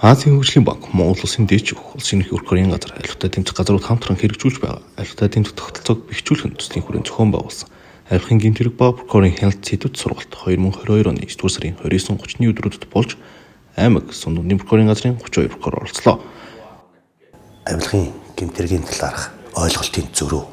Азийн хөгжлийн банк Монгол улсын дээд шүүх, улсын их прокурорын газар, айлтгай тэмцэх газрууд хамтран хэрэгжүүлж байгаа айлтгай тэмцэх тогтолцоог бэхжүүлэх төслийн хүрээнд зохион байгуулсан. Айлтгын гэмтэрэг ба прокурорын хяналт сэдвүүд сургалт 2022 оны 9 сарын 29-30-ны өдрүүдэд болж аймаг Сүм дундын прокурорын газрын 32 прокурор оролцлоо. Авилгын гэмтэргийн талаарх ойлголтын зөрүү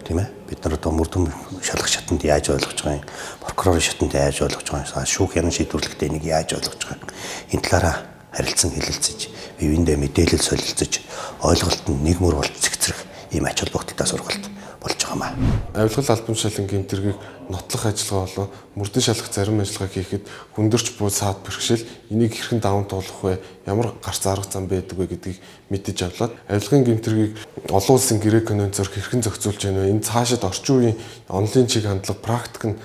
тийм ээ, бид нар одоо мөрдөн шалгах шатанд яаж ойлгож байгаа юм, прокурорын шатанд яаж ойлгож байгаа юм, шүүх яны шийдвэрлэхдээ энийг яаж ойлгож байгаа юм, энэ талаараа харилцан хэлэлцэж, бивэндээ мэдээлэл солилцож, ойлголт нь нэг мөр болж цэгцрэх ийм ач холбогдолтой сургалт болж байгаамаа. Авилгал албан тушаалын гэмтэргийг нотлох ажиллагаа болон мөрдөн шалгах зарим ажиллагаа хийхэд хүндэрч буй саад бэрхшээл энийг хэрхэн даван туулах вэ? Ямар гарц арга зам байдаг вэ гэдгийг мэдэж авлаад авилгын гэмтэргийг олон улсын гэрээ конвенцоор хэрхэн зохицуулж байна вэ? Энэ цаашид орчин үеийн онлайн чиг хандлага практик нь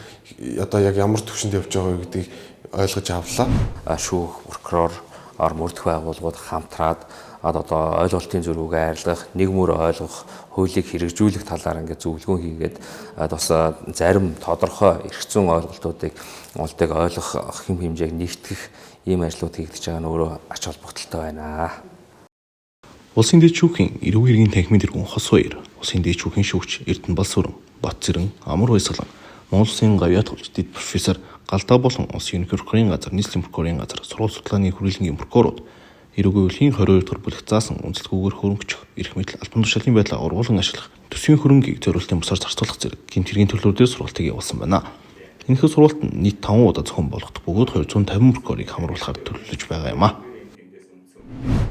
одоо яг ямар түвшинд явж байгаа вэ гэдгийг ойлгож авлаа. Шүүх, прокурор, мөрдөх байгууллагууд хамтраад одоо ойлголтын зөрүүгээ арилгах, нэг мөр ойлгох, хуулийг хэрэгжүүлэх талаар ингээд зөвлөгөө хийгээд бас зарим тодорхой эрх зүйн ойлголтуудыг ойлгох хэм хэмжээг нэгтгэх ийм ажлууд хийгдэж байгаа нь өөрөө ач холбогдолтой байна. Улсын дэд шүүхийн эрүүл хэргийн танхимын тэргүүн Хос баяр, улсын дэд шүүхийн шүүгч Эрдэнэбалсүрэн, Батцэрэн, Амар Баясгалан, Монгол Улсын гавьяат хулж дэд профессор Галдаа болон улсын ерөнхий прокурорын газар, нийслэлийн прокурорын газар, сургууль судалгааны хүрээлэнгийн прокурорууд эрүүгийн үеийн 22 дахь бүлэгт заасан үнэлэлгүйгээр хөрөнгөчих, эрх мэдэл албан тушаалын байдлаа ургуулan ашиглах, төсвийн хөрөнгийг зориултын бусаар зарцуулах зэрэг гэмтэргийн төрлүүдээр сургалтыг явуулсан байна. Энэхүү сургалт нь нийт 5 удаа зохион болгох бөгөөд 250 прокурорыг хамруулахаар төлөвлөж байгаа юм а.